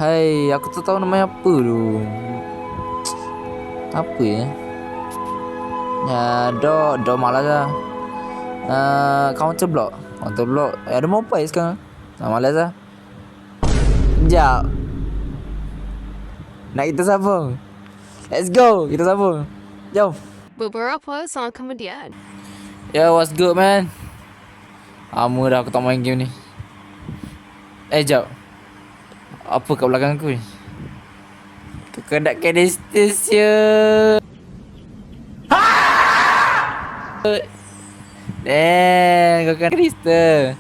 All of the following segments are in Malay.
Hai, aku tak tahu namanya apa tu. Apa ya? Ya, do malas lah. Counter block. Counter block. Ada mobile sekarang. Malas lah. Sekejap. Nak kita sambung. Let's go. Kita sambung. Jom. Beberapa saat kemudian. Yeah, what's good, man? Lama dah aku tak main game ni. Jap. Apa kat belakang aku ni? Kau nak canisters ya. Kau kan canister.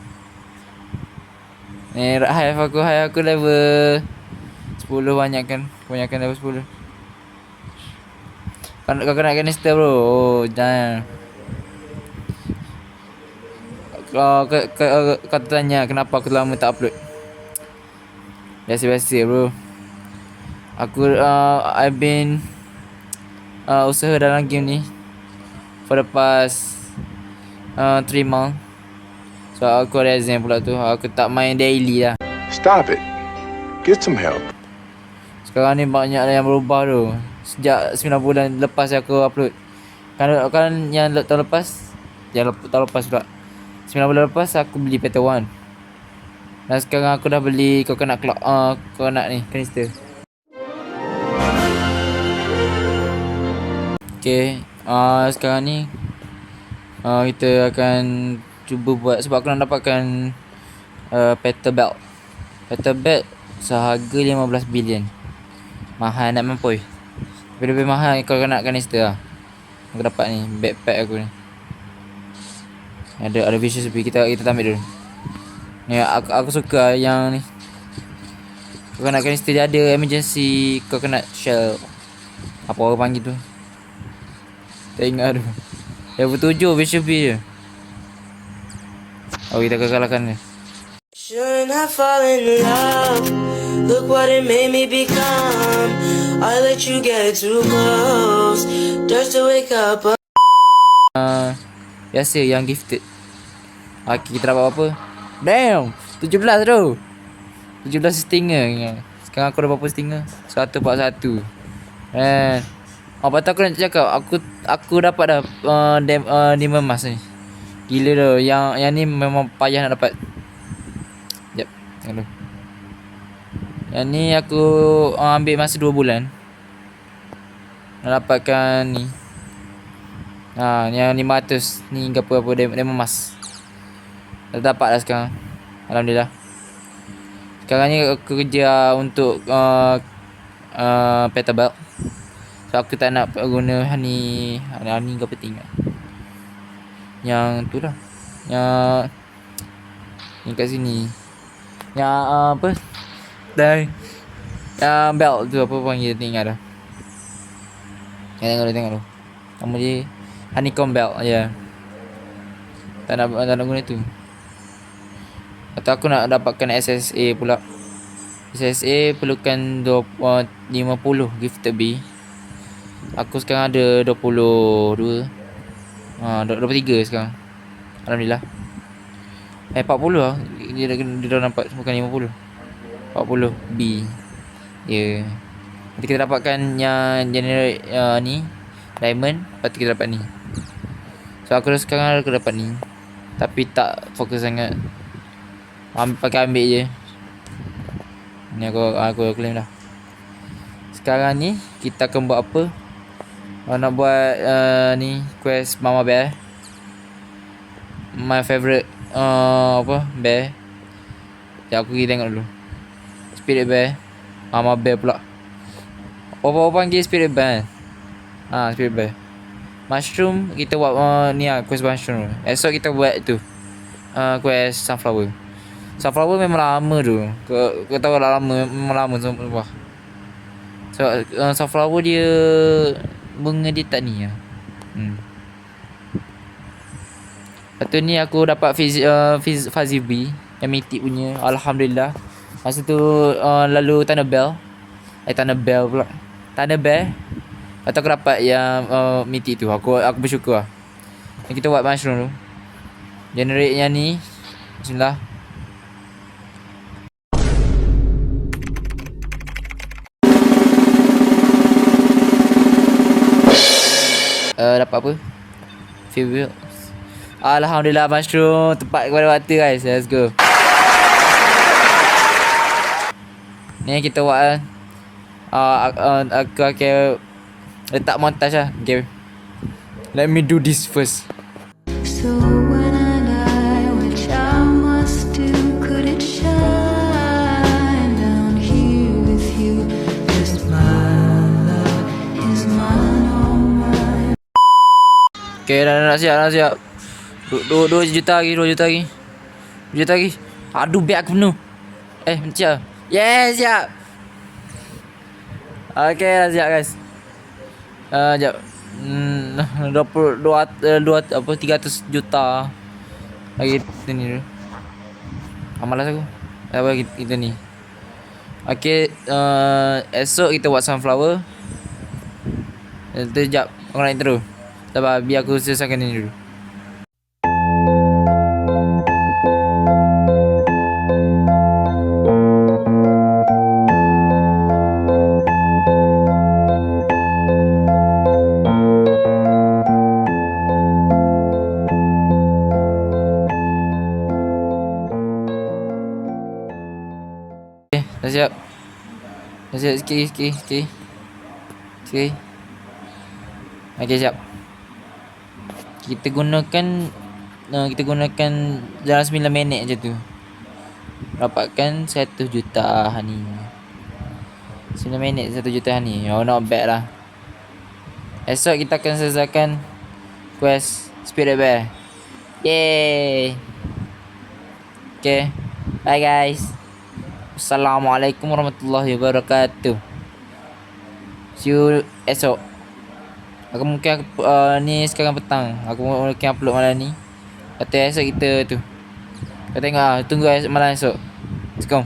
Ni high aku level 10 banyak kan. Kebanyakan level 10. Kau kena canister bro. Oh, jangan. Kau tanya kenapa aku lama tak upload. Biasa-biasa bro. I've been usaha dalam game ni for the past 3 months. So aku ada exam pula tu. Aku tak main daily lah. Stop it. Get some help. Sekarang ni banyak yang berubah tu. Sejak 9 bulan lepas aku upload. Kan yang tahun lepas. Tahun lepas pula 9 bulan lepas aku beli Peta One. Dan sekarang aku dah beli coconut clock. Coconut ni canister. Okay. Sekarang ni kita akan cuba buat. Sebab aku nak dapatkan Peta Belt. Peta Belt seharga 15 bilion. Mahal nak mampoi. Tapi lebih mahal kalau nak canister lah. Aku dapat ni backpack aku ni. Ada visual speed. Kita ambil dulu. Ni aku suka yang ni. Kau nak canister dia ada emergency coconut shell. Apa orang panggil tu? Tak ingat tu. Level 7 visual speed je. Oh, kita kalahkan dia. Shouldn't have fallen in love. Look what it made me become. I let you get too close just to wake up. Biasa yang gifted. Kita dapat apa? Damn, 17 tu. 17 stinger. Sekarang aku dah berapa stinger? 141. Patut aku nak cakap aku dapat dah Demon Mask ni. Gila tu. Yang ni memang payah nak dapat. Jap, tengok dulu. Yang ni aku ambil masa 2 bulan nak dapatkan ni. Yang 500 ni apa Demon Mask. Dah dapat dah sekarang. Alhamdulillah. Sekarang ni aku kerja untuk Peta Belt. So aku tak nak guna honey ke apa tinggal. Yang tu lah. Yang kat sini. Yang apa? Yang belt tu apa panggil tinggal dah. Tengok dulu. Nama dia honeycomb belt. Ya. Tak nak guna tu. Atau aku nak dapatkan SSA pula. SSA perlukan 50 gifted B. Aku sekarang ada 22. 23 sekarang. Alhamdulillah. 40 lah. Dia dah nampak bukan 50. 40 B. Ya. Nanti kita dapatkan yang generate ni diamond. Lepas tu kita dapat ni. So aku sekarang aku dapat ni. Tapi tak fokus sangat. Pakai ambil je. Ni aku claim dah. Sekarang ni kita akan buat apa? Nak buat ni quest Mama Bear. My favorite bear. Sekejap aku pergi tengok dulu. Spirit Bear. Mama Bear pula. Apa panggil Spirit Bear? Spirit Bear. Mushroom kita buat ni quest mushroom. Esok kita buat tu. Quest sunflower. Sunflower memang lama tu. Kau tahu lah memang lama sumpah. So sunflower dia bunga dia tak ni lah. Lepas tu ni aku dapat Fuzzy B yang mythic punya. Alhamdulillah. Masa tu lalu Thunder Bear pula. Thunder Bear. Lepas tu aku dapat yang mythic tu. Aku bersyukur lah. Kita buat mushroom tu. Generate yang ni. Bismillah. Dapat apa? Few builds. Alhamdulillah mushroom tepat kepada waktu guys. Let's go. Ni kita buat aku akan letak montage lah. Okay. Let me do this first. So when I die, which I must do, could it shine down here with you? Just my love is mine, all mine. Okay, dah siap. 2 juta lagi, 2 juta lagi. 2 juta lagi. Aduh, beg aku penuh. Macam. Yes, siap. Okay, dah siap guys. Sekejap. 300 juta. Lagi kita ni dulu. Malas aku. Apa kita ni. Okay, esok kita buat sunflower. Sekejap. Aku nak intro. Sabar, biar aku selesaikan ni dulu. Dah siap. Sikit. Okay, siap. Kita gunakan dalam 9 minit je tu. Dapatkan 1 juta honey. 9 minit 1 juta honey. Oh, not bad lah. Esok kita akan selesaikan quest Spirit Bear. Yay. Okay. Bye guys. Assalamualaikum warahmatullahi wabarakatuh. See you esok. Aku mungkin ni sekarang petang. Aku mungkin upload malam ni. Kata esok kita tu. Kau tengok tunggu malam esok. Let's go.